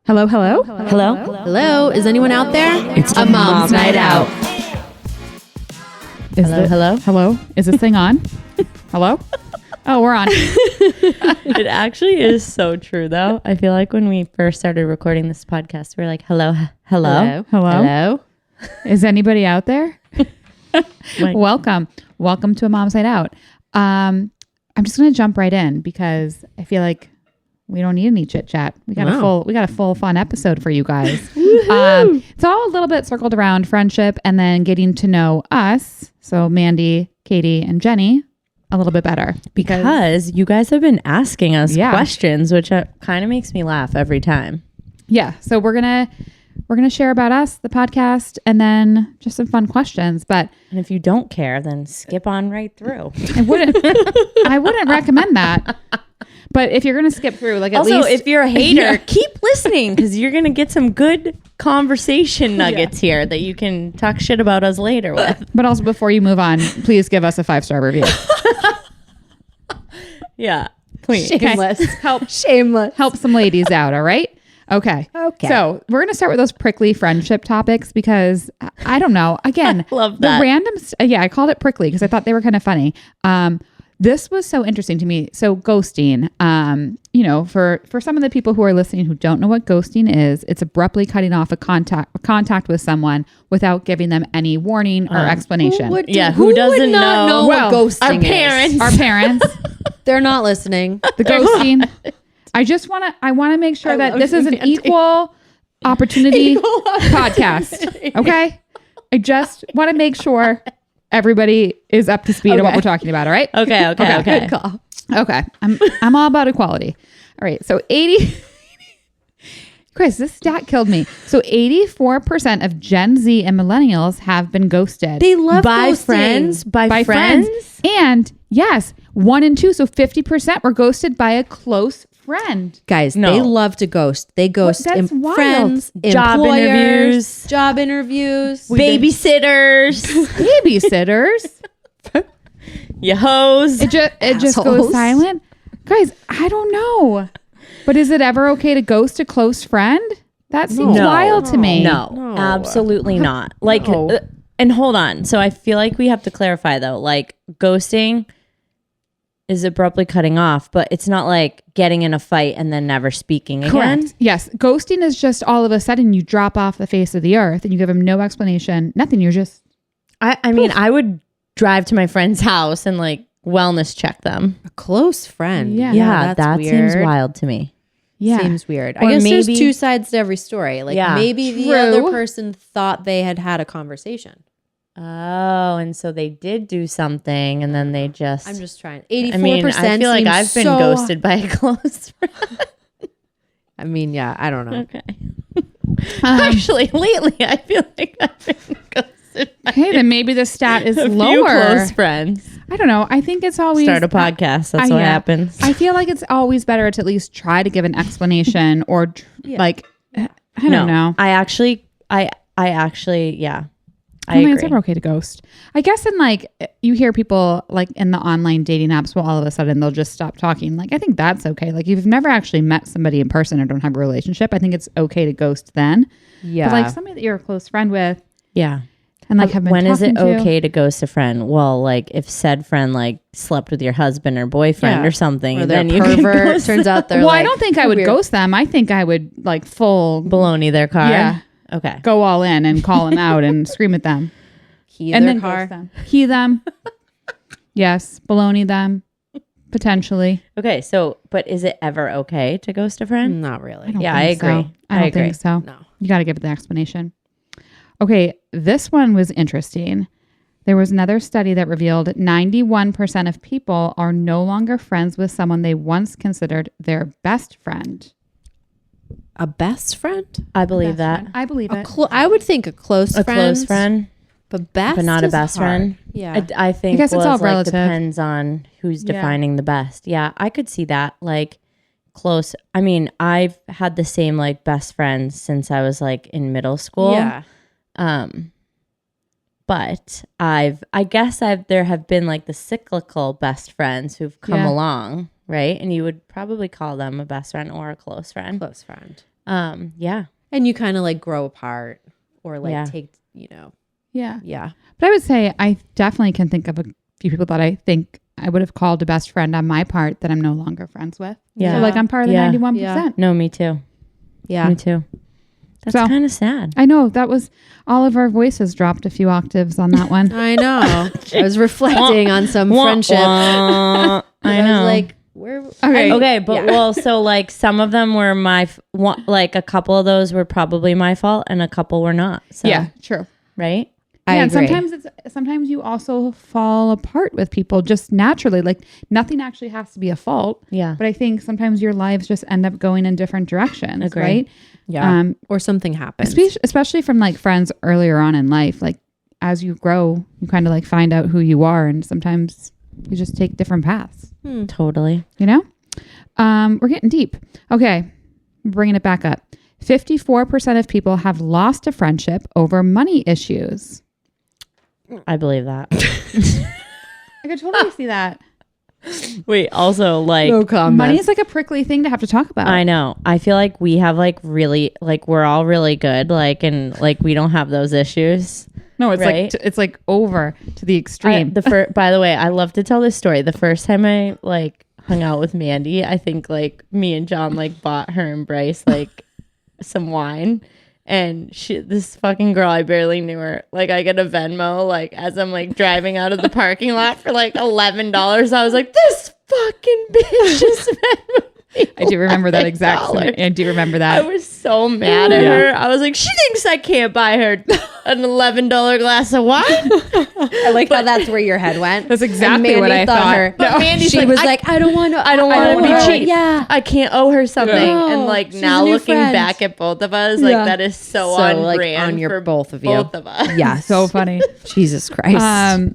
Hello, hello? Hello? Hello? Is anyone out there? It's a mom's night out. Hello? Is this thing on? Hello? Oh, we're on. It actually is so true, though. I feel like when we first started recording this podcast, we were like, hello? Hello? Is anybody out there? Welcome to a mom's night out. I'm just going to jump right in because I feel like we don't need any chit chat. We got a full fun episode for you guys. It's all a little bit circled around friendship and then getting to know us. So Mandy, Katie, and Jenny a little bit better Because you guys have been asking us questions, which kind of makes me laugh every time. Yeah. So we're gonna share about us, the podcast, and then just some fun questions. And if you don't care, then skip on right through. I wouldn't recommend that. But if you're gonna skip through, like also, if you're a hater, keep listening because you're gonna get some good conversation nuggets here that you can talk shit about us later with. But also, before you move on, please give us a 5-star review. Yeah, please. Shameless. Help some ladies out. All right. Okay. So we're going to start with those prickly friendship topics because I don't know. Again, love that. I called it prickly because I thought they were kind of funny. This was so interesting to me. So ghosting, for some of the people who are listening who don't know what ghosting is, it's abruptly cutting off a contact with someone without giving them any warning or explanation. Who doesn't would not know what ghosting is? Our parents. They're not listening. The ghosting. I want to make sure that this is an equal opportunity podcast. Okay. I just want to make sure everybody is up to speed on what we're talking about. All right. Okay. Good call. Okay. I'm all about equality. All right. So 80. Chris, this stat killed me. So 84% of Gen Z and millennials have been ghosted. They love by ghosting. friends. By friends. And yes, 1 and 2. So 50% were ghosted by a close friend. Guys, they love to ghost. They ghost That's wild. friends, Job employers, job interviews, babysitters. You hoes. It just goes Assholes. silent. Guys, I don't know. But is it ever okay to ghost a close friend? That seems wild to me. No, absolutely not. Like, and hold on. So I feel like we have to clarify though, like ghosting is abruptly cutting off, but it's not like getting in a fight and then never speaking again. Correct. Yes. Ghosting is just all of a sudden you drop off the face of the earth and you give them no explanation, nothing. You're just... I mean, I would drive to my friend's house and like wellness check them. a close friend. Yeah, that weird. seems wild to me. Yeah. Seems weird. Or I guess there's maybe- two sides to every story. Like maybe the other person thought they had a conversation. Oh, and so they did do something and then they just... I'm just trying. 84% I mean, I feel like I've been ghosted by a close friend. I mean, yeah, I don't know. Okay. Actually, lately, I feel like I've been ghosted by Hey, then maybe the stat is a few lower. close friends. I don't know. I think it's always... Start a podcast. That's what happens. I feel like it's always better to at least try to give an explanation or I don't know. I actually, yeah. I mean, it's never okay to ghost. I guess in like, you hear people like in the online dating apps, well, all of a sudden they'll just stop talking. Like, I think that's okay. Like, if you've never actually met somebody in person or don't have a relationship, I think it's okay to ghost then. Yeah. But like somebody that you're a close friend with. Yeah. And like have been when is it talking to. okay to ghost a friend? Well, like if said friend like slept with your husband or boyfriend or something, Or they're then you can pervert. ghost Turns out they're Well, like, I don't think I would weird. ghost them. I think I would like full baloney their card. Yeah. Okay. go all in and call them out and scream at them. key And their then car. ghost them. Key them. Yes. Baloney them. Potentially. Okay. So, but is it ever okay to ghost a friend? Not really. don't Yeah, I think so. agree. I don't agree. think so. No. You got to give it the explanation. Okay, this one was interesting. There was another study that revealed 91% of people are no longer friends with someone they once considered their best friend. A best friend? I believe that. I believe it. I would think a close friend. Close friend, But best but not a is best hard. friend. Yeah. I think I guess it's all relative. depends on who's defining the best. Yeah, I could see that. Like close. I mean, I've had the same like best friends since I was like in middle school. Yeah. But there have been like the cyclical best friends who've come along, right? And you would probably call them a best friend or a close friend. Close friend. Yeah. And you kind of like grow apart or like take, Yeah. Yeah. But I would say I definitely can think of a few people that I think I would have called a best friend on my part that I'm no longer friends with. Yeah. So like I'm part of the 91%. Yeah. No, me too. Yeah. Me too. That's So, kind of sad. I know that was all of our voices dropped a few octaves on that one. I know. I was reflecting on some friendship. I know. I was like, where? Okay, but well, so like some of them were like a couple of those were probably my fault and a couple were not. So, Yeah, true. right? I And agree. sometimes you also fall apart with people just naturally. Like nothing actually has to be a fault. Yeah. But I think sometimes your lives just end up going in different directions, Agree. right? Yeah. Or something happens. Especially from like friends earlier on in life. Like as you grow, you kind of like find out who you are, and sometimes you just take different paths. Totally. You know? We're getting deep. Okay. Bringing it back up. 54% of people have lost a friendship over money issues. I believe that. I could totally see that. Wait, also like No comment. Money is like a prickly thing to have to talk about. I know. I feel like we have like really like we're all really good like and like we don't have those issues. No, it's right? like it's like over to the extreme. By the way, I love to tell this story. The first time I like hung out with Mandy, I think like me and John like bought her and Bryce like some wine. And this fucking girl, I barely knew her. Like, I get a Venmo, like, as I'm, like, driving out of the parking lot for, like, $11. I was like, this fucking bitch is Venmo. I do remember that exactly. I do remember that. I was so mad at her. I was like, she thinks I can't buy her an $11 glass of wine. I like how that's where your head went. That's exactly what I thought. But Mandy's she was like, I don't want to be cheap. Yeah. I can't owe her something. No, and like she's now a new looking friend. back at both of us, like that is so on like, brand on your for both of you. Both of us. Yeah. So funny. Jesus Christ.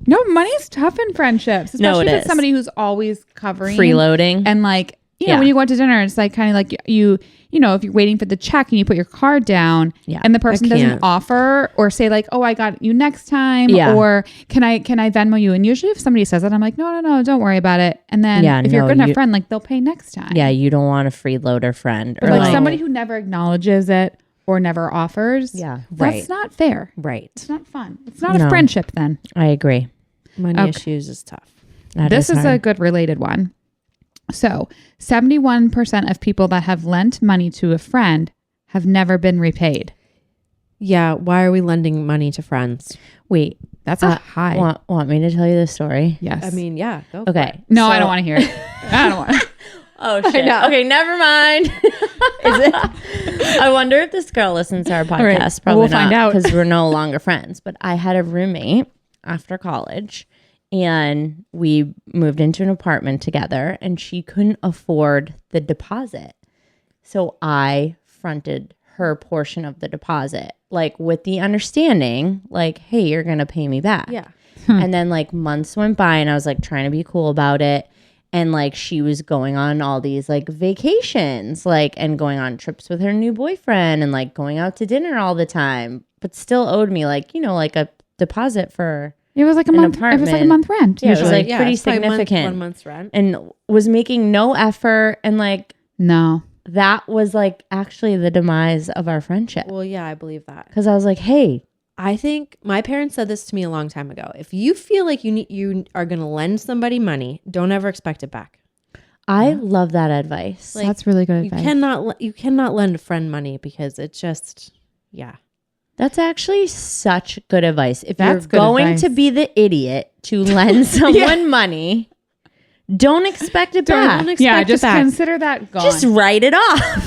No, money's tough in friendships, especially if it's somebody who's always covering freeloading and like, you know, when you go out to dinner, it's like kind of like you know, if you're waiting for the check and you put your card down and the person doesn't offer or say like, oh, I got you next time or can I Venmo you? And usually if somebody says that, I'm like, no, don't worry about it. And then if you're a good enough friend, like they'll pay next time. Yeah, you don't want a freeloader friend. Or like somebody who never acknowledges it or never offers. Yeah. That's not fair. Right. It's not fun. It's not a friendship then. I agree. Money issues is tough. This is a good related one. So 71% of people that have lent money to a friend have never been repaid. Yeah. Why are we lending money to friends? Wait, that's a high. Want me to tell you this story? Yes. I mean, yeah. Go okay. For it. No, I don't want to hear it. I don't want. Oh shit. Okay, never mind. Is it? I wonder if this girl listens to our podcast. Right. Probably we'll not, find out because we're no longer friends. But I had a roommate after college. And we moved into an apartment together and she couldn't afford the deposit. So I fronted her portion of the deposit, like with the understanding, like, hey, you're going to pay me back. Yeah. And then like months went by and I was like trying to be cool about it. And like she was going on all these like vacations, like, and going on trips with her new boyfriend and like going out to dinner all the time, but still owed me like, you know, like a deposit for it was like a month. It was like a month rent. Yeah, usually. it was like pretty significant. 1 month's rent. And was making no effort. And like, no, that was like actually the demise of our friendship. Well, yeah, I believe that. Because I was like, hey, I think my parents said this to me a long time ago. If you feel like you are going to lend somebody money, don't ever expect it back. I love that advice. Like, that's really good advice. You cannot lend a friend money because it's just, yeah. That's actually such good advice. If That's you're going to be the idiot to lend someone money, don't expect it back. Just consider that gone. Just write it off.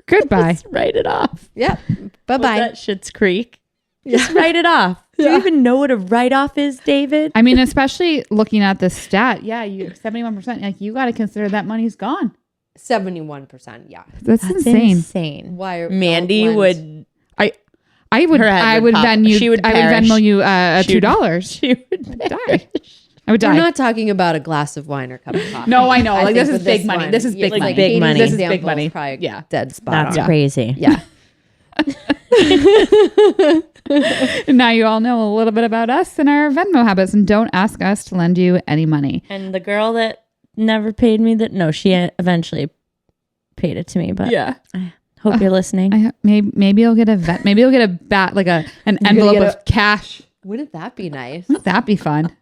Goodbye. Just write it off. Yep. Bye-bye. That Schitt's Creek. Just write it off. Do you even know what a write-off is, David? I mean, especially looking at the stat. Yeah, you 71%. Like you got to consider that money's gone. 71%. Yeah. That's insane. Why? Mandy would. I would Venmo you $2. She would die. I would die. We're not talking about a glass of wine or cup of coffee. No, I know. Like this think is big money. This is big money. Big money. This is big money. Yeah. Dead spot. That's on. crazy. Yeah. Now you all know a little bit about us and our Venmo habits, and don't ask us to lend you any money. And the girl that never paid me she eventually paid it to me, but Hope you're listening. Maybe you'll get maybe you'll get an envelope of cash. Wouldn't that be nice? Wouldn't that be fun?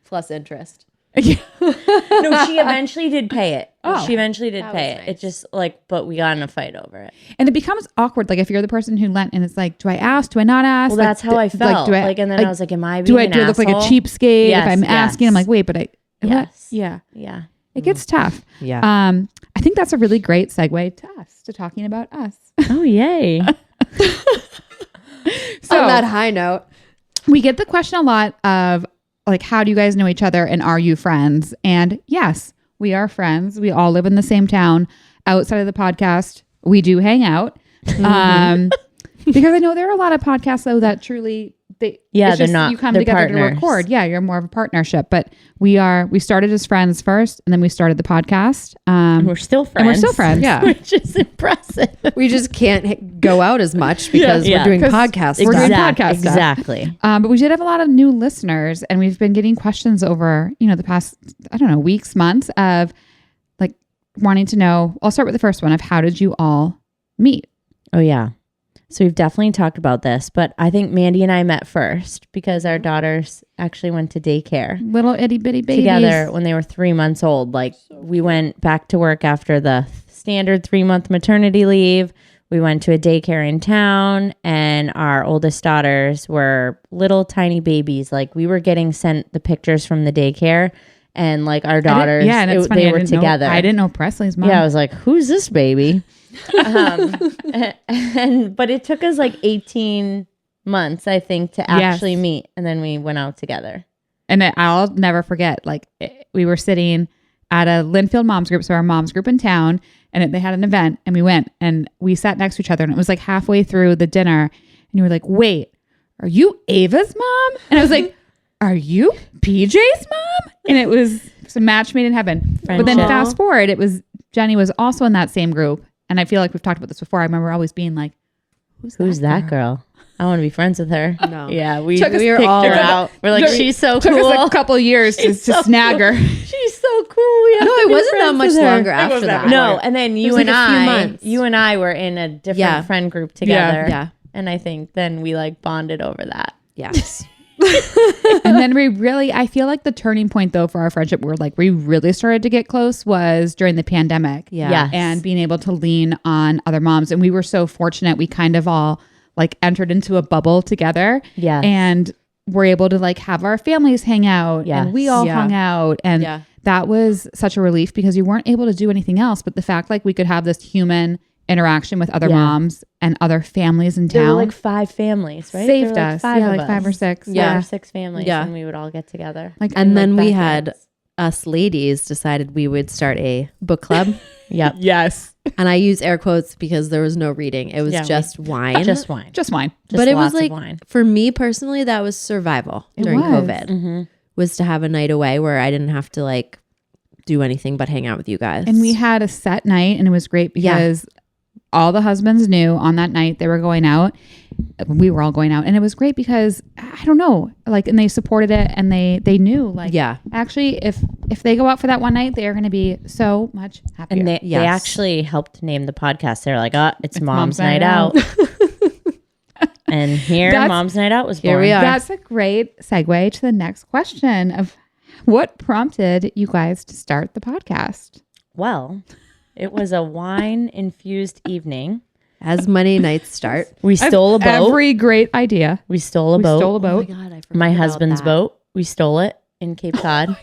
Plus interest. No, she eventually did pay it. Oh, she eventually did pay it. Nice. It just but we got in a fight over it. And it becomes awkward. Like if you're the person who lent and it's like, do I ask? Do I not ask? Well, like, that's how I felt. And then I was like, am I being do I look like a cheapskate if I'm asking? I'm like, wait, but Yes. Yeah. Yeah. It gets tough. Yeah. I think that's a really great segue to us, to talking about us. Oh, yay. So on that high note, we get the question a lot of like, how do you guys know each other and are you friends? And yes, we are friends. We all live in the same town. Outside of the podcast, we do hang out. Because I know there are a lot of podcasts though that truly they're not. You come they're together partners. to record. Yeah, you're more of a partnership. But we started as friends first, and then we started the podcast. And we're still friends. Yeah. Which is impressive. we just can't go out as much because we're doing podcasts. We're doing podcast stuff. Exactly. But we did have a lot of new listeners, and we've been getting questions over, the past, weeks, months of like wanting to know. I'll start with the first one of how did you all meet? Oh, yeah. So we've definitely talked about this, but I think Mandy and I met first because our daughters actually went to daycare. Little itty bitty babies. Together when they were 3 months old. Like we went back to work after the standard 3-month maternity leave. We went to a daycare in town and our oldest daughters were little tiny babies. Like we were getting sent the pictures from the daycare and like our daughters, they were together. I didn't know Presley's mom. Yeah, I was like, who's this baby? But it took us like 18 months, I think, to actually meet. And then we went out together. And I'll never forget, like we were sitting at a Linfield moms group. So our moms group in town, and they had an event and we went and we sat next to each other and it was like halfway through the dinner and you were like, wait, are you Ava's mom? And I was like, are you PJ's mom? And it was a match made in heaven. Friendship. But then fast forward, Jenny was also in that same group. And I feel like we've talked about this before. I remember always being like, who's that girl? I want to be friends with her. No. Yeah, we were all her out. We're like, she's so cool. Took us a couple years to snag her. She's so cool. We have it wasn't that much longer after that. No, and then you and I were in a different friend group together. Yeah. And I think then we like bonded over that. Yes. And then I feel like the turning point though for our friendship where like we really started to get close was during the pandemic. Yeah. Yes. And being able to lean on other moms. And we were so fortunate. We kind of all like entered into a bubble together. Yeah. And we're able to like have our families hang out. Yes. And we all hung out. And that was such a relief because you weren't able to do anything else. But the fact like we could have this human interaction with other moms and other families in town. There were like 5 families, right? Saved us. Like 5 or 6. Yeah. 5 or 6 families. Yeah. And we would all get together. And then we had us ladies decided we would start a book club. Yep. Yes. And I use air quotes because there was no reading. It was just wine. Just wine. Just wine. But it was like, for me personally, that was survival during COVID. Mm-hmm. Was to have a night away where I didn't have to like do anything but hang out with you guys. And we had a set night and it was great because all the husbands knew on that night they were going out. We were all going out. And it was great because I don't know, like, and they supported it and they knew like, actually if they go out for that one night, they are going to be so much happier. And they actually helped name the podcast. They're like, it's Mom's Night Out. And Mom's Night Out was born. Here we are. That's a great segue to the next question of what prompted you guys to start the podcast? Well, it was a wine-infused evening. As Monday nights start. We stole a boat. Every great idea. We stole a boat. Oh my God, I forgot my husband's boat. We stole it in Cape Cod. Oh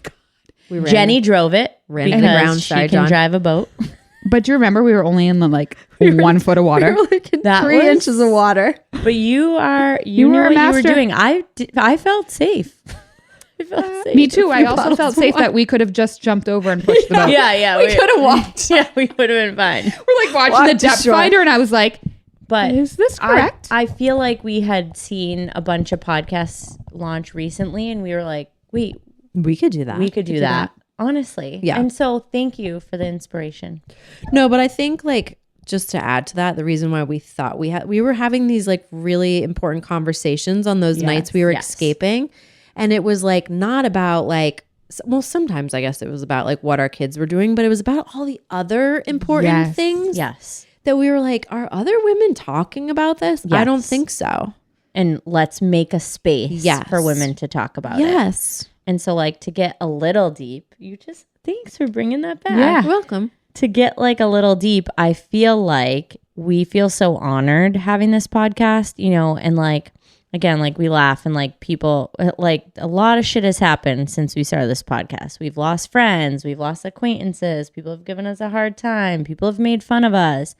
my God. Jenny drove it because she can drive a boat. But do you remember we were only in the like 1 foot of water? We were like in 3 inches of water. But you knew what you were doing. I felt safe. I felt safe. Me too. I also felt safe that we could have just jumped over and pushed the boat. Yeah. We could have walked. Yeah, we would have been fine. We're like watching the depth finder and I was like, but is this correct? I feel like we had seen a bunch of podcasts launch recently and we were like, wait, we could do that. We could do that. Honestly. Yeah. And so thank you for the inspiration. No, but I think like just to add to that, the reason why we thought we were having these like really important conversations on those nights we were escaping. And it was like not about like, well, sometimes I guess it was about like what our kids were doing, but it was about all the other important things that we were like, are other women talking about this? Yes. I don't think so. And let's make a space for women to talk about it. Yes. And so like to get a little deep, thanks for bringing that back. Yeah. You're welcome. To get like a little deep, I feel like we feel so honored having this podcast, you know, and like, again, like we laugh and like people, like a lot of shit has happened since we started this podcast. We've lost friends, we've lost acquaintances, people have given us a hard time, people have made fun of us.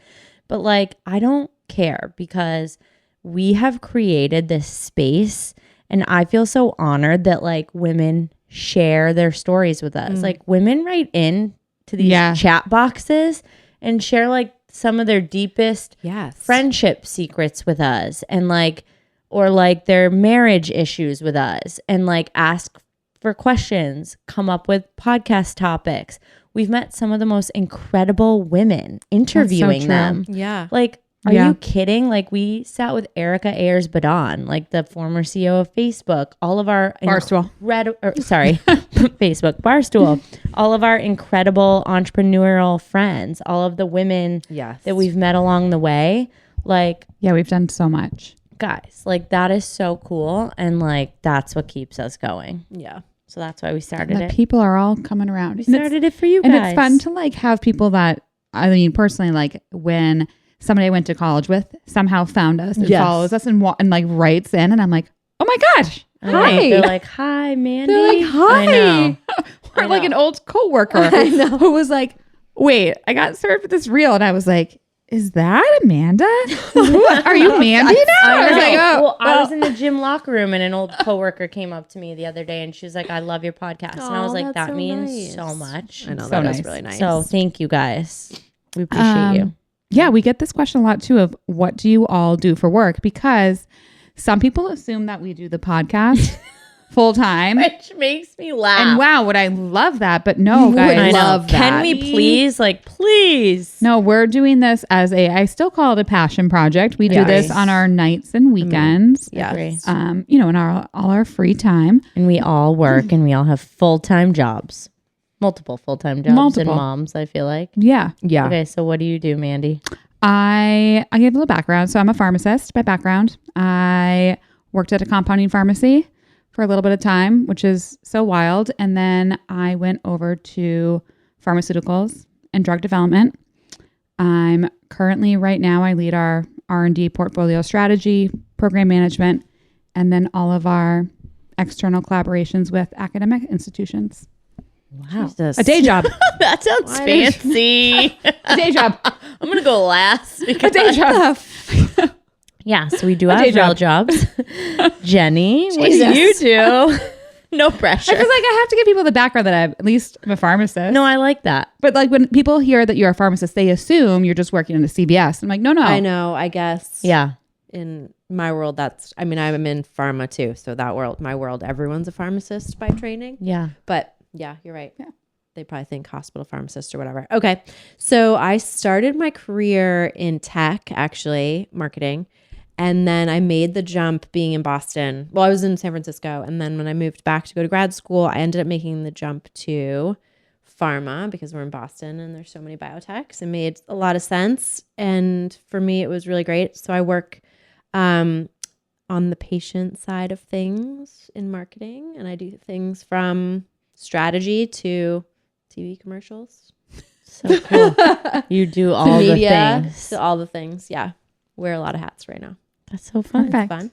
But like, I don't care because we have created this space and I feel so honored that like women share their stories with us. Like women write in to these chat boxes and share like some of their deepest friendship secrets with us and like, or like their marriage issues with us and like ask for questions, come up with podcast topics. We've met some of the most incredible women interviewing them. Yeah. Like, are you kidding? Like we sat with Erica Ayers-Badon, like the former CEO of Facebook, all of our Facebook Barstool, all of our incredible entrepreneurial friends, all of the women that we've met along the way. Like, we've done so much. Guys, like that is so cool. And like, that's what keeps us going. Yeah. So that's why we started it. People are all coming around. We started it for you guys. And it's fun to like have people that, I mean, personally, like when somebody I went to college with somehow found us and follows us and like writes in, and I'm like, oh my gosh, hi. They're like, hi, Mandy. They're like, hi. I know. Or like an old coworker who was like, wait, I got served with this reel, and I was like, is that Amanda? Are you Mandy now? I was like, well, I was in the gym locker room and an old coworker came up to me the other day and she was like, I love your podcast. And I was like, that means so much. I know, So that nice. is really nice. So thank you guys. We appreciate you. Yeah, we get this question a lot too of what do you all do for work? Because some people assume that we do the podcast full time. Which makes me laugh. And wow, would I love that? But no, guys. I love that. Can we please, please? No, we're doing this as I still call it a passion project. We do this on our nights and weekends. Yes. You know, in all our free time. And we all work and we all have full-time jobs. Multiple full-time jobs and moms, I feel like. Yeah. Yeah. Okay, so what do you do, Mandy? I give a little background. So I'm a pharmacist by background. I worked at a compounding pharmacy for a little bit of time, which is so wild. And then I went over to pharmaceuticals and drug development. I'm currently, right now, I lead our R&D portfolio strategy, program management, and then all of our external collaborations with academic institutions. Wow. Jesus. A day job. That sounds fancy. A day job. I'm going to go last. A day job. Yeah, so we do have real jobs. Jenny, what do you do? No pressure. I feel like I have to give people the background that I'm at least I'm a pharmacist. No, I like that. But like when people hear that you're a pharmacist, they assume you're just working in a CVS. I'm like, no. I know, I guess. Yeah. In my world, I'm in pharma too. So my world, everyone's a pharmacist by training. Yeah. But yeah, you're right. Yeah. They probably think hospital pharmacist or whatever. Okay. So I started my career in tech, actually, marketing. And then I made the jump being in Boston. Well, I was in San Francisco. And then when I moved back to go to grad school, I ended up making the jump to pharma because we're in Boston and there's so many biotechs. It made a lot of sense. And for me, it was really great. So I work on the patient side of things in marketing. And I do things from strategy to TV commercials. So cool. You do all the things. To all the things. Yeah. Wear a lot of hats right now. That's so fun. Perfect. It's fun.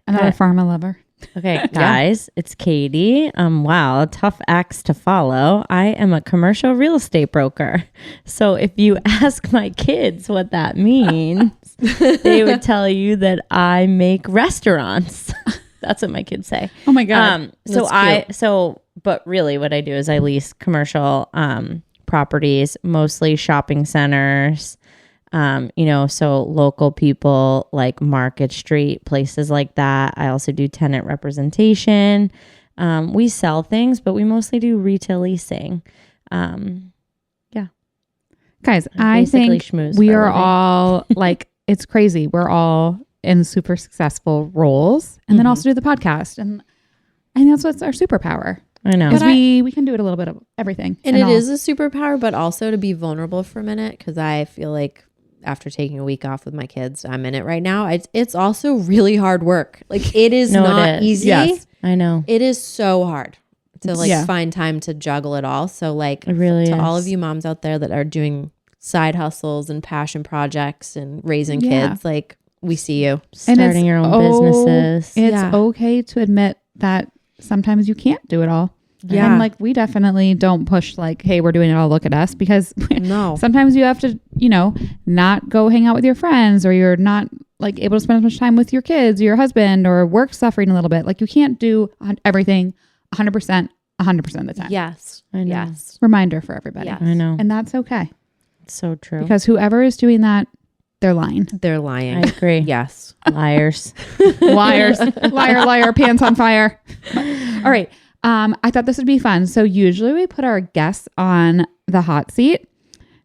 Another pharma lover. Okay, guys, it's Katie. Wow, tough acts to follow. I am a commercial real estate broker. So if you ask my kids what that means, they would tell you that I make restaurants. That's what my kids say. Oh my God. But really what I do is I lease commercial properties, mostly shopping centers, so local people like Market Street, places like that. I also do tenant representation. We sell things, but we mostly do retail leasing. Guys, I think we are all like, it's crazy. We're all in super successful roles and then also do the podcast. And I think that's what's our superpower. I know. Because we can do it a little bit of everything. And it is a superpower, but also to be vulnerable for a minute because I feel like after taking a week off with my kids, I'm in it right now. It's also really hard work. Like it is not easy. Yes. I know. It is so hard to like find time to juggle it all. So like it really to is. all of you moms out there that are doing side hustles and passion projects and raising kids, like we see you. Starting your own businesses. It's okay to admit that sometimes you can't do it all. Yeah. And like we definitely don't push like, hey, we're doing it all, look at us, because sometimes you have to, you know, not go hang out with your friends, or you're not like able to spend as much time with your kids or your husband, or work suffering a little bit. Like you can't do everything 100% of the time. Yes. I know. Yes. Reminder for everybody. Yes. I know. And that's okay. It's so true. Because whoever is doing that, they're lying. They're lying. I agree. Yes. Liars. Liars. Liar, pants on fire. All right. I thought this would be fun. So usually we put our guests on the hot seat.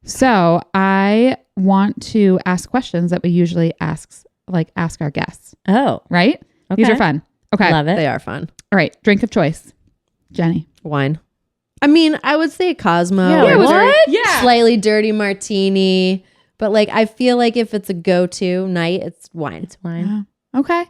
So I want to ask questions that we usually ask our guests. Oh. Right? Okay. These are fun. Okay. Love it. They are fun. All right. Drink of choice. Jenny. Wine. I mean, I would say Cosmo. Yeah, or what? Yeah. Slightly dirty martini. But like, I feel like if it's a go-to night, it's wine. It's wine. Okay.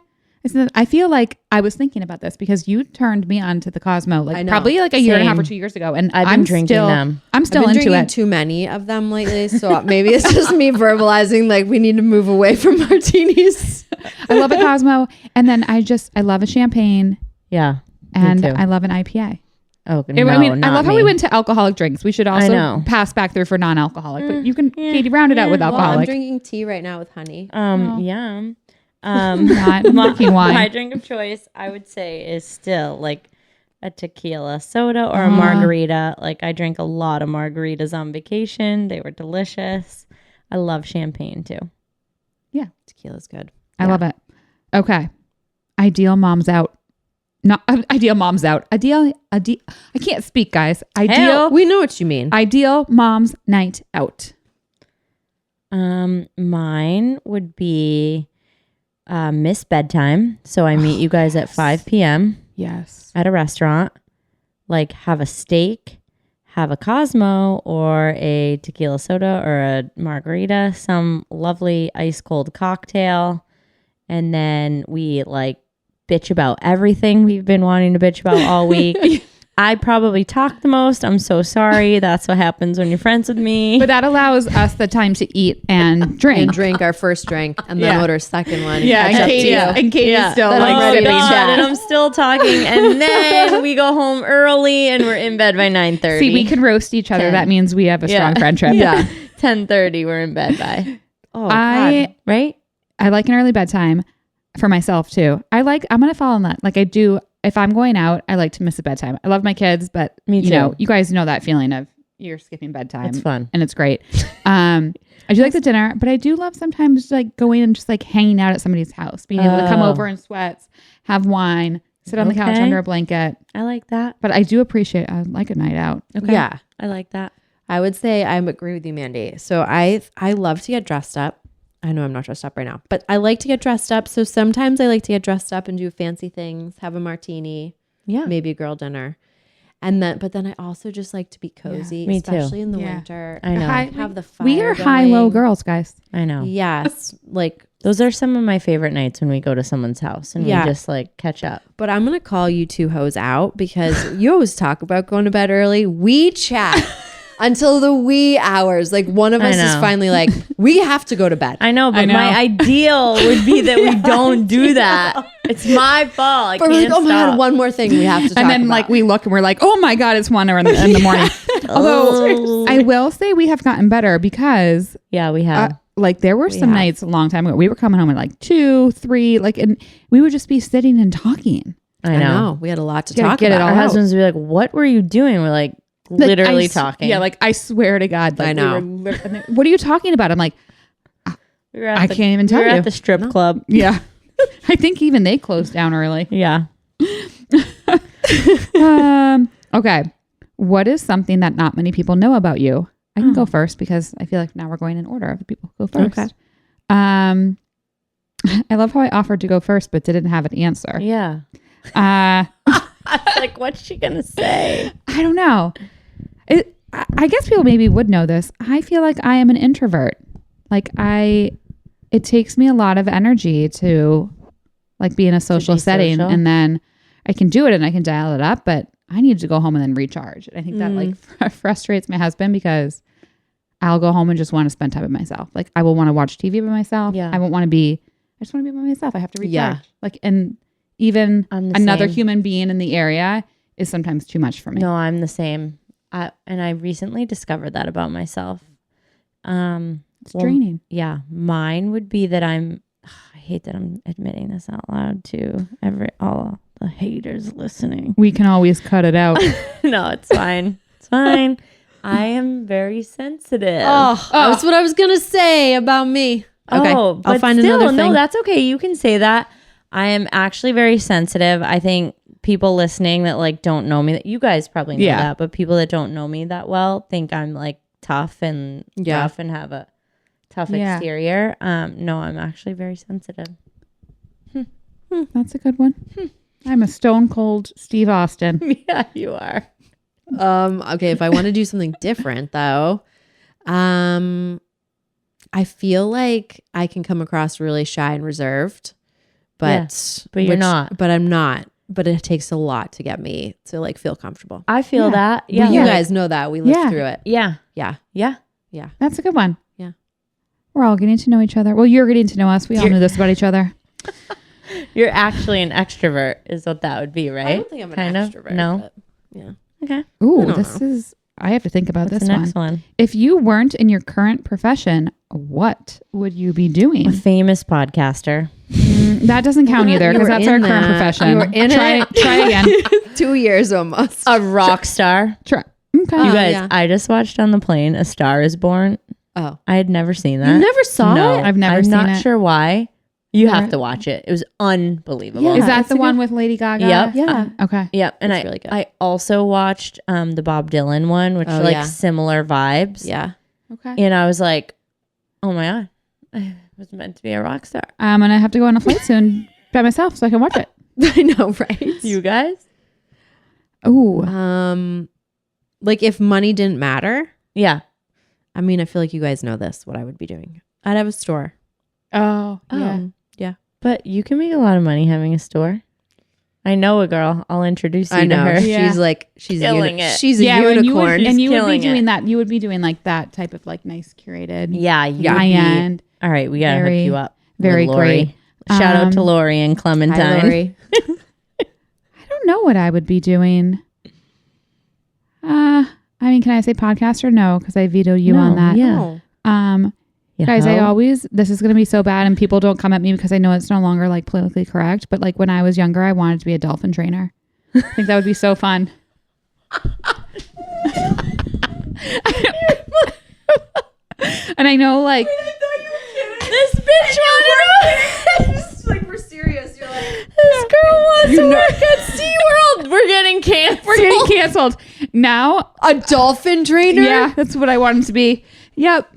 I feel like I was thinking about this because you turned me on to the Cosmo like probably like a year and a half or 2 years ago. And I've been drinking them. I'm still I've been into drinking it. too many of them lately. So maybe it's just me verbalizing like we need to move away from martinis. I love a Cosmo. And then I love a champagne. Yeah. And me too. I love an IPA. Oh, no, I not love how we went to alcoholic drinks. We should also know. pass back through for non-alcoholic. But you can, Katie, round it out with Well, I'm alcoholic. drinking tea right now with honey. Yum. Not drinking wine. My drink of choice, I would say, is still like a tequila soda or a margarita. Like I drank a lot of margaritas on vacation. They were delicious. I love champagne too. Yeah. Tequila's good. I love it. Okay. Ideal moms out. Not ideal moms out. I can't speak, guys. We know what you mean. Ideal mom's night out. Mine would be miss bedtime. So I meet you guys at 5 p.m. Yes. at a restaurant, like have a steak, have a Cosmo or a tequila soda or a margarita, some lovely ice cold cocktail. And then we like bitch about everything we've been wanting to bitch about all week. I probably talk the most. I'm so sorry. That's what happens when you're friends with me. But that allows us the time to eat and drink. And drink our first drink and then order a second one. Yeah, Catch up to you. and Katie's still Then I'm like ready to sipping. chat. And I'm still talking. And then we go home early and we're in bed by 9:30. See, we can roast each other. 10. That means we have a strong friendship. Yeah. 10:30 we're in bed by. Oh, I God. Right? like an early bedtime for myself too. I'm going to follow in that. Like I do. If I'm going out, I like to miss a bedtime. I love my kids, but Me too. you know, you guys know that feeling of you're skipping bedtime. It's fun. And it's great. I do like the dinner, but I do love sometimes like going and just like hanging out at somebody's house, being able to come over in sweats, have wine, sit on the couch under a blanket. I like that. But I do appreciate, I like a night out. Okay. Yeah. I like that. I would say I agree with you, Mandy. So I love to get dressed up. I know I'm not dressed up right now, but I like to get dressed up. So sometimes I like to get dressed up and do fancy things, have a martini, maybe a girl dinner. But then I also just like to be cozy, me too. especially in the winter. I know. Have the fire We are going. high-low girls, guys. I know. Yes. Like, Those are some of my favorite nights when we go to someone's house and we just like catch up. but I'm going to call you two hoes out because you always talk about going to bed early. We chat until the wee hours. Like one of us is finally like, we have to go to bed. I know, but my ideal would be that we don't do that. It's my fault. I But we're can't like, oh my stop. God, one more thing we have to talk And then about. like we look and we're like, oh my God, it's 1 hour in the morning. Although I will say we have gotten better because Yeah, we have. like there were some nights a long time ago. We were coming home at like 2, 3, like, and we would just be sitting and talking. I know. We had a lot to Gotta talk get it about. all Our out. husbands would be like, what were you doing? We're like, literally talking. Yeah, like I swear to God, like I know. What are you talking about? I'm like, We were at I can't even tell we were you. at the strip club. yeah. I think even they closed down early. Yeah. Okay. What is something that not many people know about you? I can go first because I feel like now we're going in order of the people who go first. Okay. I love how I offered to go first, but didn't have an answer. Yeah. Like, what's she going to say? I don't know. I guess people maybe would know this. I feel like I am an introvert. Like it takes me a lot of energy to like be in a social setting, and then I can do it and I can dial it up, but I need to go home and then recharge. And I think that like frustrates my husband because I'll go home and just want to spend time with myself. Like I will want to watch TV by myself. Yeah. I just want to be by myself. I have to recharge. Yeah. Like, and even another human being in the area is sometimes too much for me. No, I'm the same. And I recently discovered that about myself. It's draining. Yeah. Mine would be that I hate that I'm admitting this out loud to all the haters listening. We can always cut it out. No, it's fine. It's fine. I am very sensitive. That's what I was going to say about me. Okay. I'll find another thing. No, that's okay. You can say that. I am actually very sensitive. I think people listening that like don't know me, that you guys probably know that, but people that don't know me that well think I'm like tough and rough and have a tough exterior. No, I'm actually very sensitive. That's a good one. I'm a stone cold Steve Austin. Yeah, you are. Okay, if I want to do something different though, I feel like I can come across really shy and reserved, but you're not. But I'm not. But it takes a lot to get me to like feel comfortable. I feel that. Yeah, you guys know that we lived through it. Yeah. That's a good one. Yeah, we're all getting to know each other. Well, you're getting to know us. We all knew this about each other. You're actually an extrovert, is what that would be, right? I don't think I'm an extrovert. No. Yeah. Okay. Ooh, I have to think about What's this the next one. If you weren't in your current profession, what would you be doing? A famous podcaster. That doesn't count either because that's our current profession. You were in Try again. 2 years almost. A rock star. Okay. You guys, I just watched on the plane A Star Is Born. Oh. I had never seen that. You never saw No, it? I've never seen it. I'm not sure why. You have to watch it. It was unbelievable. Yeah. Is that the one with Lady Gaga? Yep. Yeah. Okay. Yep. And It's really good. I also watched the Bob Dylan one, which are like similar vibes. Yeah. Okay. And I was like, oh my God, I was meant to be a rock star. I'm going to have to go on a flight soon by myself so I can watch it. I know, right? You guys? Ooh. Like if money didn't matter, Yeah. I mean, I feel like you guys know this, what I would be doing. I'd have a store. Oh. Yeah. But you can make a lot of money having a store. I know a girl. I'll introduce you I know. to her. Yeah. She's like, she's Killing it. She's a unicorn. And you would be killing doing it. that. You would be doing like that type of like nice curated. Yeah. High end. All right. We got to hook you up. Very with Lori. great. Shout out to Lori and Clementine. Hi, Lori. I don't know what I would be doing. I mean, can I say podcast or no? Because I vetoed you on that. Yeah. Guys, this is going to be so bad and people don't come at me because I know it's no longer like politically correct. But like when I was younger, I wanted to be a dolphin trainer. I think that would be so fun. And I know like. This bitch wanted Like we're serious. You're like, this girl wants to work at SeaWorld. We're getting canceled. We're getting canceled. Now, a dolphin trainer? yeah, that's what I wanted to be. Yep.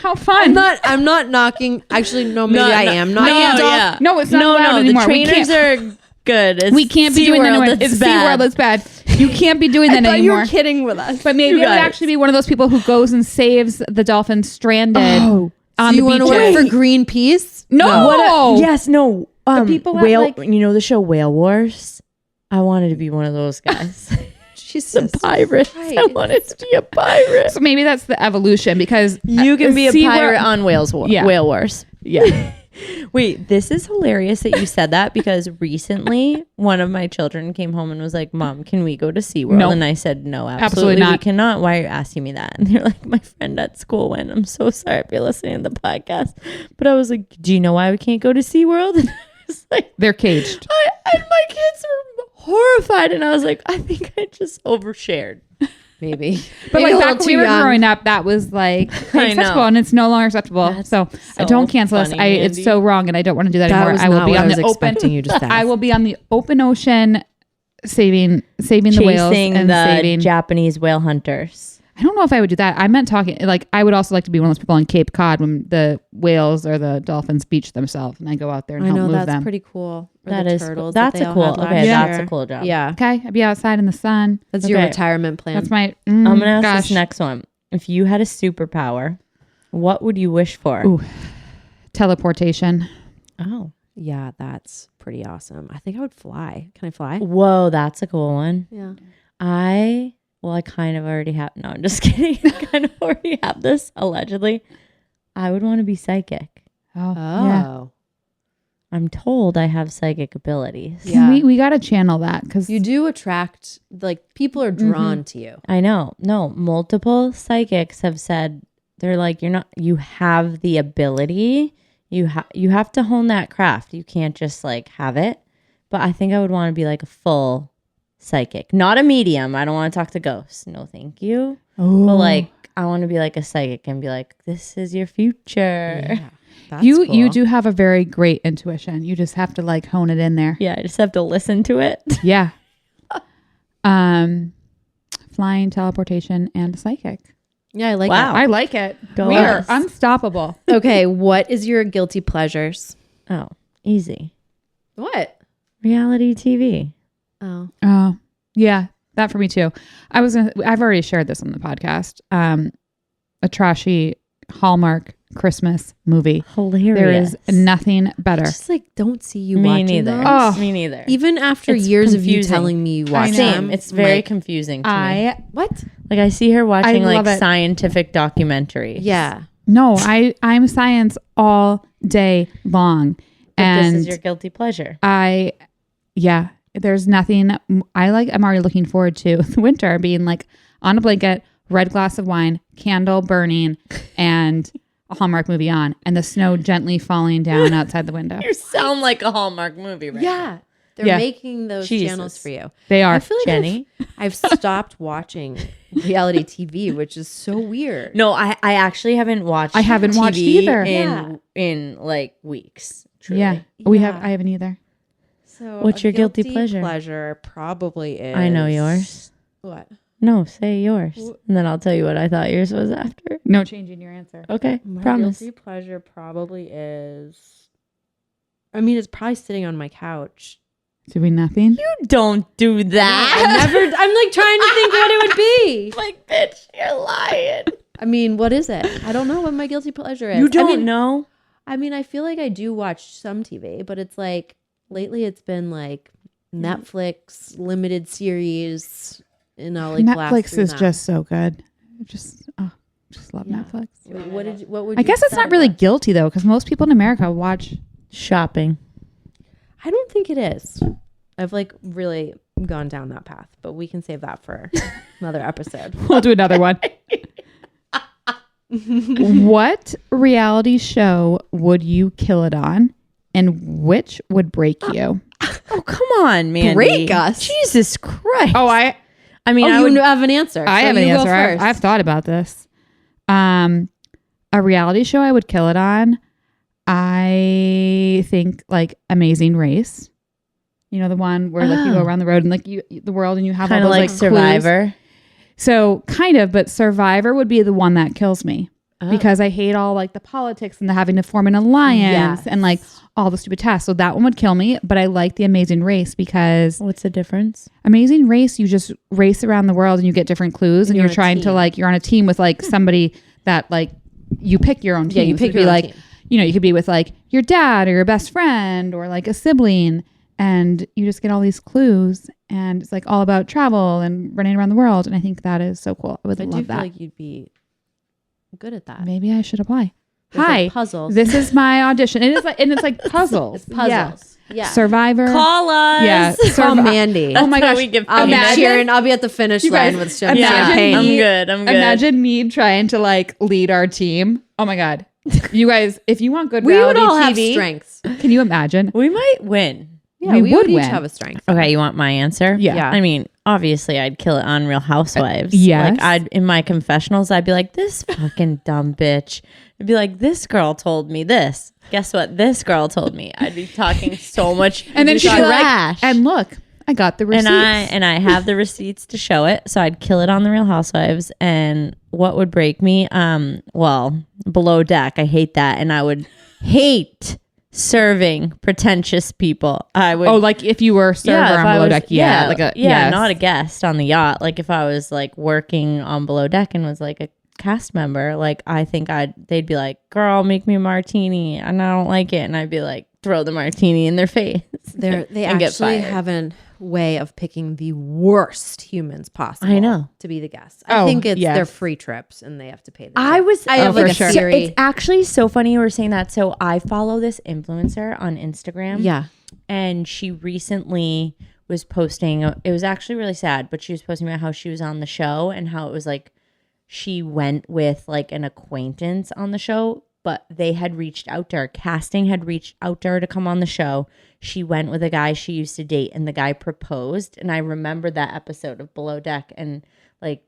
How fun. I'm not knocking. Actually, no, maybe I am knocking. Yeah. No, it's not allowed anymore. The trainers are good. We can't be doing that anymore. It's SeaWorld that's bad. You can't be doing that I thought anymore. you were kidding with us. But maybe I would actually be one of those people who goes and saves the dolphins stranded on So you the want to beaches. work for Greenpeace? No. Yes, no. people that, whale. like- You know the show Whale Wars? I wanted to be one of those guys. She's a pirate. I wanted to be a pirate. So maybe that's the evolution because You can be a SeaWorld- pirate on Whale Wars. Yeah. Wait, this is hilarious that you said that because recently one of my children came home and was like, Mom, can we go to SeaWorld? No. And I said, no, Absolutely absolutely not. we cannot. Why are you asking me that? And they're like, my friend at school went. I'm so sorry if you're listening to the podcast. But I was like, do you know why we can't go to SeaWorld? And I was like, They're caged. and my kids were horrified. And I was like, I think I just overshared. Maybe. But Maybe like a back little when we too were young. growing up, that was like I know. acceptable, and it's no longer acceptable. So don't cancel us. funny, It's Mandy. so wrong, and I don't want to do that That anymore. was I will not be what on I was the open. expecting you to say. I will be on the open ocean, saving the whales Chasing and the saving. Japanese whale hunters. I don't know if I would do that. I meant talking like I would also like to be one of those people on Cape Cod when the whales or the dolphins beach themselves, and I go out there and I help know move that's them. pretty cool. Or That the is turtles that's that they a all cool. had last Okay, year. that's a cool job. Yeah, Okay, I'd be outside in the sun. that's your Okay. retirement plan. That's my. I'm gonna ask gosh. this next one. If you had a superpower, What would you wish for? Ooh, teleportation. Oh. Yeah, that's pretty awesome. I think I would fly. Can I fly? Whoa, that's a cool one. Yeah. I kind of already have. No, I'm just kidding. I kind of already have this, allegedly. I would want to be psychic. Oh. Oh. I'm told I have psychic abilities. Yeah. We got to channel that because you do attract, like, people are drawn to you. I know. No, multiple psychics have said, they're like, you have the ability. You have to hone that craft. You can't just like have it. But I think I would want to be like a full psychic, not a medium. I don't want to talk to ghosts. No, thank you. Oh. But like, I want to be like a psychic and be like, this is your future. Yeah, that's you cool. do have a very great intuition. You just have to like hone it in there. Yeah, I just have to listen to it. Yeah. Flying, teleportation, and psychic. Yeah, I like Wow. I like it. Go we are us. unstoppable. that. Okay, what is your guilty pleasures? Oh, easy. What? Reality TV. Oh. Oh, yeah, that for me too. I've already shared this on the podcast. A trashy Hallmark Christmas movie. Hilarious. There is nothing better. I just like don't see you Me watching neither. those. Oh. Me neither. Even after It's years of you confusing. telling me you watch know. them. It's very like, confusing to me. what? Like I see her watching love like it. scientific documentaries. Yeah. No, I'm science all day long. But And this is your guilty pleasure. there's nothing I'm already looking forward to the winter being like on a blanket, red glass of wine, candle burning, and a Hallmark movie on, and the snow gently falling down outside the window. You sound like a Hallmark movie right now. Yeah. They're Yeah. making those Jesus. channels for you. They are. I feel like Jenny? I've stopped watching reality TV, which is so weird. No, I actually haven't watched I haven't watched TV either. in like weeks. Truly. Yeah. I haven't either. So What's a your guilty pleasure? Pleasure probably is. I know yours. What? No, say yours. And then I'll tell you what I thought yours was after. No changing your answer. Okay. My Promise. guilty pleasure probably is. I mean, it's probably sitting on my couch. Doing nothing? You don't do that. I'm like trying to think what it would be. Like, bitch, you're lying. I mean, what is it? I don't know what my guilty pleasure is. You don't I know? I mean, I feel like I do watch some TV, but it's like lately it's been like Netflix limited series, and I'll like blast Netflix through is that. just so good. Just love Yeah. Netflix. What would I you guess it's say not really was? guilty though, because most people in America watch. Shopping. I don't think it is. I've like really gone down that path, but we can save that for another episode. We'll do another one. What reality show would you kill it on, and which would break you? Oh, come on, Mandy. Break us. Jesus Christ. Oh, I mean, Oh, I you would, have an answer. I so have an you go answer. first. I've thought about this. A reality show I would kill it on. I think like Amazing Race. You know, the one where like you go around the road and like the world and you have kind all of those like like Survivor. clues. So kind of, but Survivor would be the one that kills me because I hate all like the politics and the having to form an alliance and like all the stupid tasks. So that one would kill me. But I like the Amazing Race because What's the difference? Amazing Race, you just race around the world and you get different clues and you're you're on a trying to team. like, you're on a team with like somebody that like you pick your own team. Yeah, you So pick it'd be your own like, team. you know, you could be with like your dad or your best friend or like a sibling and you just get all these clues and it's like all about travel and running around the world. And I think that is so cool. I would I do love feel that. like you'd be good at that. Maybe I should apply. There's, Hi, like, puzzles. this is my audition. It is like, and it's like puzzles. It's puzzles. Yeah. Survivor. Call us. Yeah. Call Mandy. Oh my That's how gosh. we get I'll be Imagine- cheering. I'll be at the finish You line guys, with some imagine champagne. I'm me- good. I'm good. Imagine me trying to like lead our team. Oh my God. You guys, if you want good We would reality all have TV, strengths. can you imagine? We might win. Yeah, We we would would each win. have a strength. Okay, you want my answer? Yeah. Yeah. I mean, obviously, I'd kill it on Real Housewives. yes. Like, I'd in my confessionals, I'd be like, "This fucking dumb bitch." I'd be like, "This girl told me this. Guess what? This girl told me." I'd be talking so much, And then she'd be like, trash. and look, I got the receipts. and I have the receipts to show it. So I'd kill it on the Real Housewives. And what would break me? Well, Below Deck. I hate that, and I would hate serving pretentious people. I would. Oh, like if you were a server if on I Below was- Deck. Yeah. Like a, yes. not a guest on the yacht. Like if I was like working on Below Deck and was like a cast member, like I think they'd be like, girl, make me a martini, and I don't like it, and I'd be like, throw the martini in their face. They actually have a way of picking the worst humans possible. I know. To be the guests. I think it's their free trips and they have to pay them. I have like a theory. It's actually so funny you were saying that. So I follow this influencer on Instagram. Yeah. And she recently was posting, it was actually really sad, but she was posting about how she was on the show and how it was like she went with like an acquaintance on the show, but they had reached out to her. Casting had reached out to her to come on the show. She went with a guy she used to date and the guy proposed. And I remember that episode of Below Deck, and like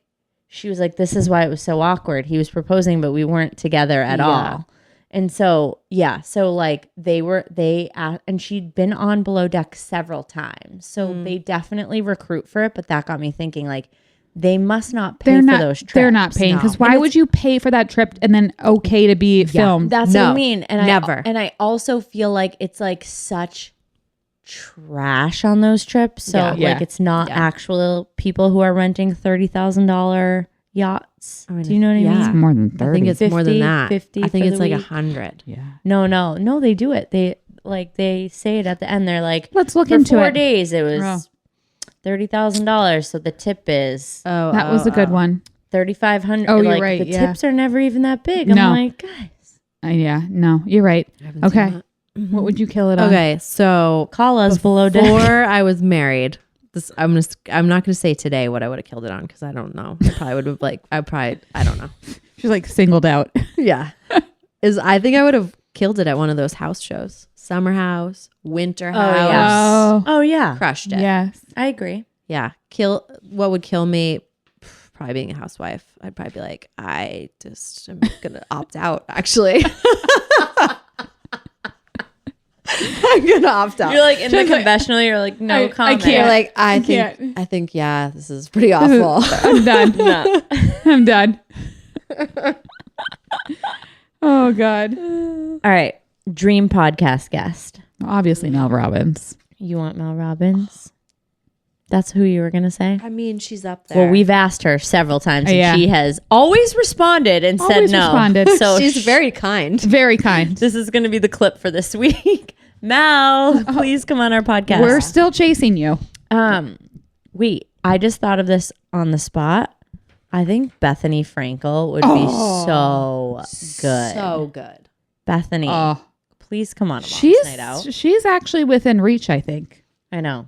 she was like, this is why it was so awkward. He was proposing, but we weren't together at all. And so, so like and she'd been on Below Deck several times. So they definitely recruit for it. But that got me thinking, like, they must not pay for those trips. They're not paying, because why would you pay for that trip and then okay to be filmed? That's what I mean. And never. I also feel like it's like such trash on those trips. So like it's not actual people who are renting $30,000 yachts. Do you know what I mean? It's more than 30. I think it's 50, more than that. 50 I think for it's the like week. 100. Yeah. No, they do it. They say it at the end. They're like, let's look for into 4 it. days it was $30,000. So the tip is that was a good one. $3,500. Oh, you're like, right. The Yeah. tips are never even that big. No. I'm like, guys, Yeah, no, you're right. Okay. What would you kill it on? Okay, so call us Below Deck. before I was married, I'm not gonna say today what I would have killed it on, because I don't know. I probably would have I don't know. She's like singled out. Yeah. I think I would have killed it at one of those house shows. Summer house, winter house. Oh yeah. Crushed it. Yes. I agree. Yeah. What would kill me? Probably being a housewife. I'd probably be like, I just am gonna opt out, actually. I'm gonna opt out. You're like in the confessional, you're like, no comment. I can't. Like, I think, this is pretty awful. I'm done. No. I'm done. Oh God. All right. Dream podcast guest. Obviously Mel Robbins. You want Mel Robbins? That's who you were going to say? I mean, she's up there. Well, we've asked her several times and Yeah. she has always responded and said Always no. responded. So she's very kind. Very kind. this is going to be the clip for this week. Mel, please come on our podcast. We're still chasing you. I just thought of this on the spot. I think Bethany Frankel would be so good. So good. Bethany, Oh, please come on a Mom's Night Out. she's actually within reach, I think. I know.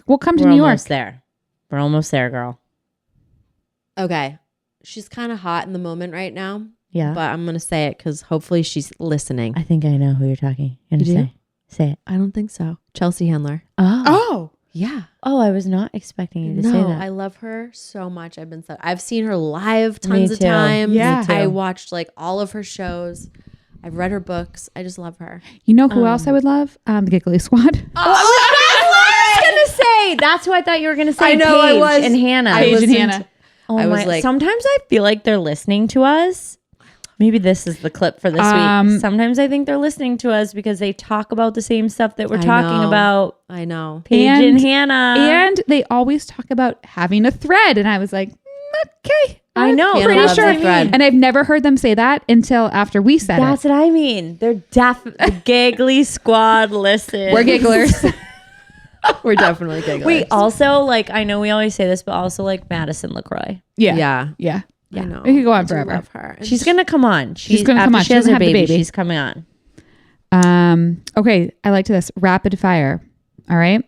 We'll come to We're New York. almost there. We're almost there, girl. Okay. She's kind of hot in the moment right now, Yeah. but I'm going to say it because hopefully she's listening. I think I know who you're talking. You're You gonna do? say it. I don't think so. Chelsea Handler. Oh, Yeah. Oh, I was not expecting you to say No, that. I love her so much. I've seen her live tons of too. times. Yeah. Me too. I watched like all of her shows. I've read her books. I just love her. you know who else I would love? The Giggly Squad. That's what I was gonna say. That's what I thought you were gonna say. I know, I Paige was. and Hannah. Paige and Hannah. Oh I was my! like- Sometimes I feel like they're listening to us. Maybe this is the clip for this week. Sometimes I think they're listening to us because they talk about the same stuff that we're I talking know. about. I know. Paige and Hannah. And they always talk about having a thread. And I was like, okay. I know. Hannah Pretty loves sure. a thread. And I've never heard them say that until after we said That's it. what I mean. They're the Giggly Squad. Listen, We're gigglers. We're definitely gigglers. Wait, also, like, I know we always say this, but also like Madison LaCroix. Yeah. Yeah. Yeah. I know. We could go on I do forever. love her. And She's gonna come on. She's gonna come after on. She has She's her gonna have the baby. baby. She's coming on. Okay. I like this. Rapid fire. All right.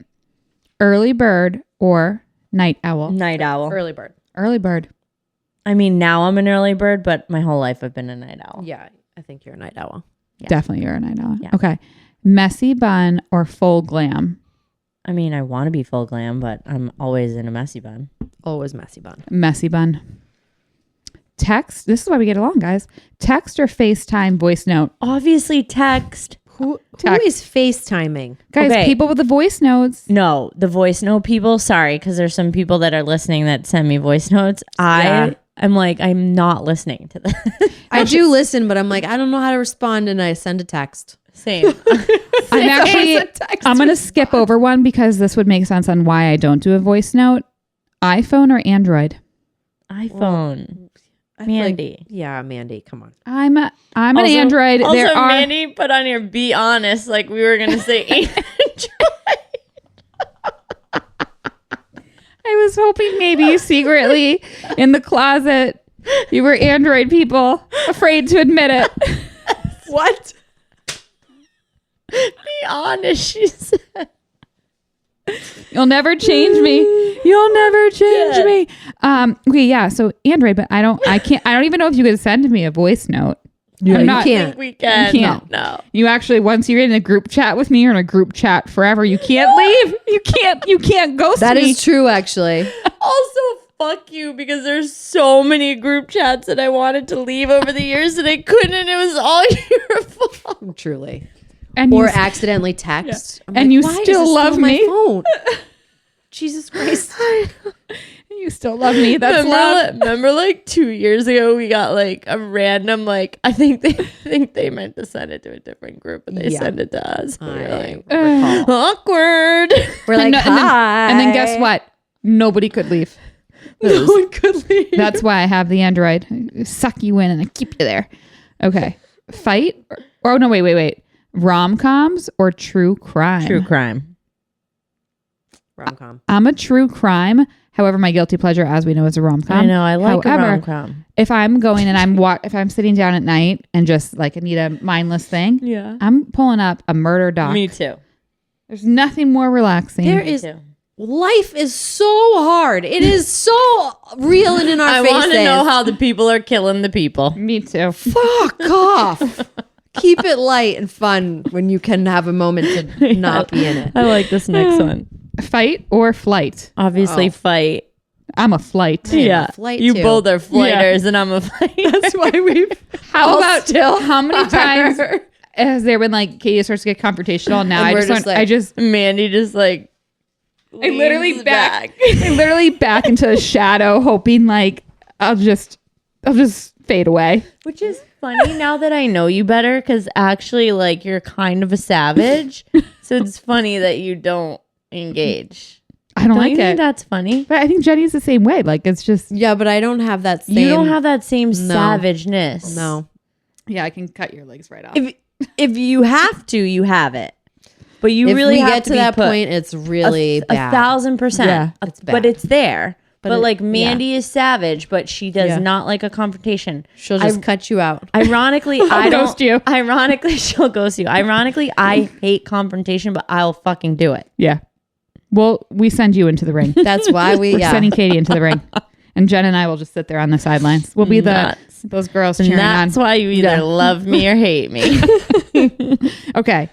Early bird or night owl? Night owl. early bird. Early bird. I mean, now I'm an early bird, but my whole life I've been a night owl. Yeah. I think you're a night owl. Yeah. Definitely you're a night owl. Yeah. Okay. Messy bun or full glam? I mean, I want to be full glam, but I'm always in a messy bun. Always messy bun. Messy bun. Text. This is why we get along, guys. Text or FaceTime voice note? Obviously, text. Who Text. is FaceTiming? Guys, Okay. people with the voice notes. No, the voice note people. Sorry, because there's some people that are listening that send me voice notes. Yeah. I'm like, I'm not listening to this. I do listen, but I'm like, I don't know how to respond, and I send a text. Same. I'm going to skip over one because this would make sense on why I don't do a voice note. iPhone or Android? iPhone. Mandy. Yeah, Mandy. Come on. I'm an Android. Also, There are Mandy put on here, be honest, like we were going to say Android. I was hoping maybe secretly in the closet you were Android people, afraid to admit it. What? Be honest, she said. You'll never change me. You'll never change me. Okay, yeah. So Android, but I don't even know if you could send me a voice note. Yeah, I'm not, you can't. We can. You can't. No. You actually, once you're in a group chat with me, you're in a group chat forever. You can't leave. You can't ghost That me. is true, actually. Also, fuck you, because there's so many group chats that I wanted to leave over the years and I couldn't, and it was all your fault. Truly. And Or you, accidentally text. Yeah. And you why is still this love on my me? phone? Jesus Christ. you still love me. That's love. Remember like 2 years ago we got like a random I think they meant to send it to a different group, but they sent it to us. We were like, awkward. We're like, hi. And then guess what? Nobody could leave. No one could leave. That's why I have the Android. I suck you in and I keep you there. Okay. Fight? Oh, no, wait. Rom-coms or true crime? True crime. Rom-com. I'm a true crime. However, my guilty pleasure, as we know, is a rom-com. I know. I like However, a rom-com. if I'm going and if I'm sitting down at night and just like I need a mindless thing, Yeah. I'm pulling up a murder doc. Me too. There's nothing more relaxing. Life is so hard. It is so real and in our faces. I want to know how the people are killing the people. Me too. Fuck off. Keep it light and fun when you can have a moment to not be in it. I like this next one. Fight or flight? Obviously, fight. I'm a flight. Yeah, flight you too. both are flighters, and I'm a fight. That's why we've How about still how many times has there been like Katie starts to get confrontational? Now And we're just like- Mandy just like I literally leans back. I literally back into a shadow, hoping like I'll just fade away. Which is funny now that I know you better, because actually, like, you're kind of a savage. So it's funny that you don't engage. I don't like you think it. that's funny? But I think Jenny's the same way. Like it's just Yeah, but I don't have that same. You don't have that same savageness. No. yeah, I can cut your legs right off. If you have to, you have it. But you If really we have get to be that put point, it's really bad. 1,000%. Yeah, it's But bad. it's there. But it- like Mandy is savage, but she does not like a confrontation. She'll just cut you out. Ironically, I don't ghost you. Ironically, she'll ghost you. Ironically, I hate confrontation, but I'll fucking do it. Yeah. Well, we send you into the ring. That's why We're sending Katie into the ring. And Jen and I will just sit there on the sidelines. We'll be those girls cheering And that's on. why you either love me or hate me. Okay.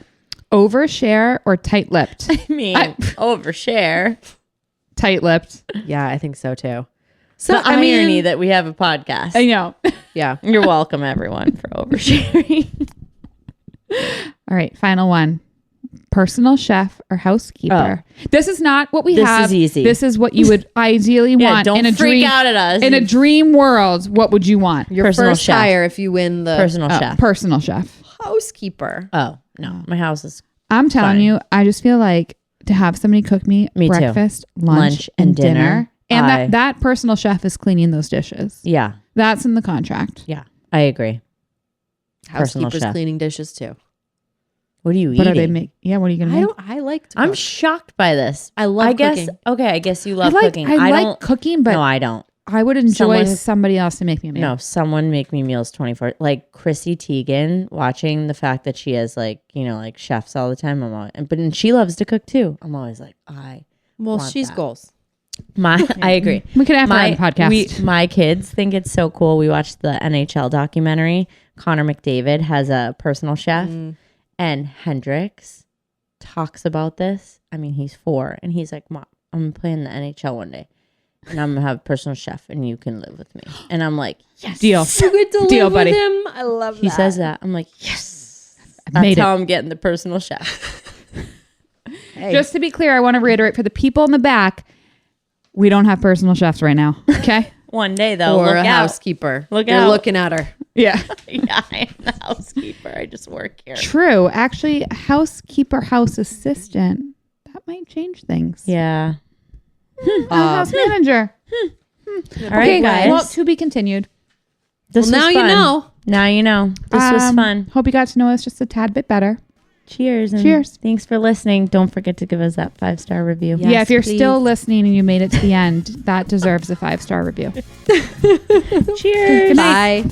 Overshare or tight-lipped? I mean, overshare. Tight-lipped. Yeah, I think so too. So the irony that we have a podcast. I know. Yeah. You're welcome, everyone, for oversharing. All right. Final one. Personal chef or housekeeper? This is not what we have. This is easy. This is what you would ideally want. Don't in a freak dream, out at us. In a dream world, what would you want? Your Personal first chef. hire if you win the Personal chef. Personal chef. housekeeper. Oh, no. My house is I'm telling Fine. you, I just feel like to have somebody cook me, Me too. breakfast, lunch, and dinner. And I- that personal chef is cleaning those dishes. Yeah. That's in the contract. Yeah. I agree. Personal Housekeepers chef. cleaning dishes too. What are you What eating? are they make? Yeah, what are you gonna make? I like to I'm cook. shocked by this. I love I guess cooking. okay, I guess you love I like, cooking. I like don't cooking, but No, I don't. I would enjoy Someone- somebody else to make me a meal. No, someone make me meals 24. Like Chrissy Teigen, watching the fact that she has like chefs all the time. I'm always, and she loves to cook too. I'm always like, Well, want she's that. goals. I agree. We could have her on the podcast. My kids think it's so cool. We watched the NHL documentary. Connor McDavid has a personal chef, and Hendrix talks about this. I mean, he's 4, and he's like, "Mom, I'm playing the NHL one day, and I'm gonna have a personal chef, and you can live with me." And I'm like, "Yes, Deal. You get to Deal, live buddy. with him. I love that. He says that. I'm like, "Yes." made That's how it. I'm getting the personal chef. Hey, Just to be clear, I want to reiterate for the people in the back, we don't have personal chefs right now. Okay? One day though, or look a out. housekeeper. Look You're out. looking at her. Yeah. Yeah, I am the housekeeper. I just work here. True. Actually, a housekeeper, house assistant, that might change things. Yeah. A house manager. All right, guys. Well, to be continued. This now was you fun. know. Now you know. This was fun. Hope you got to know us just a tad bit better. Cheers. And cheers. Thanks for listening. Don't forget to give us that 5-star review. Yes, yeah, if you're please. still listening and you made it to the end, that deserves a 5-star review. Cheers. Bye.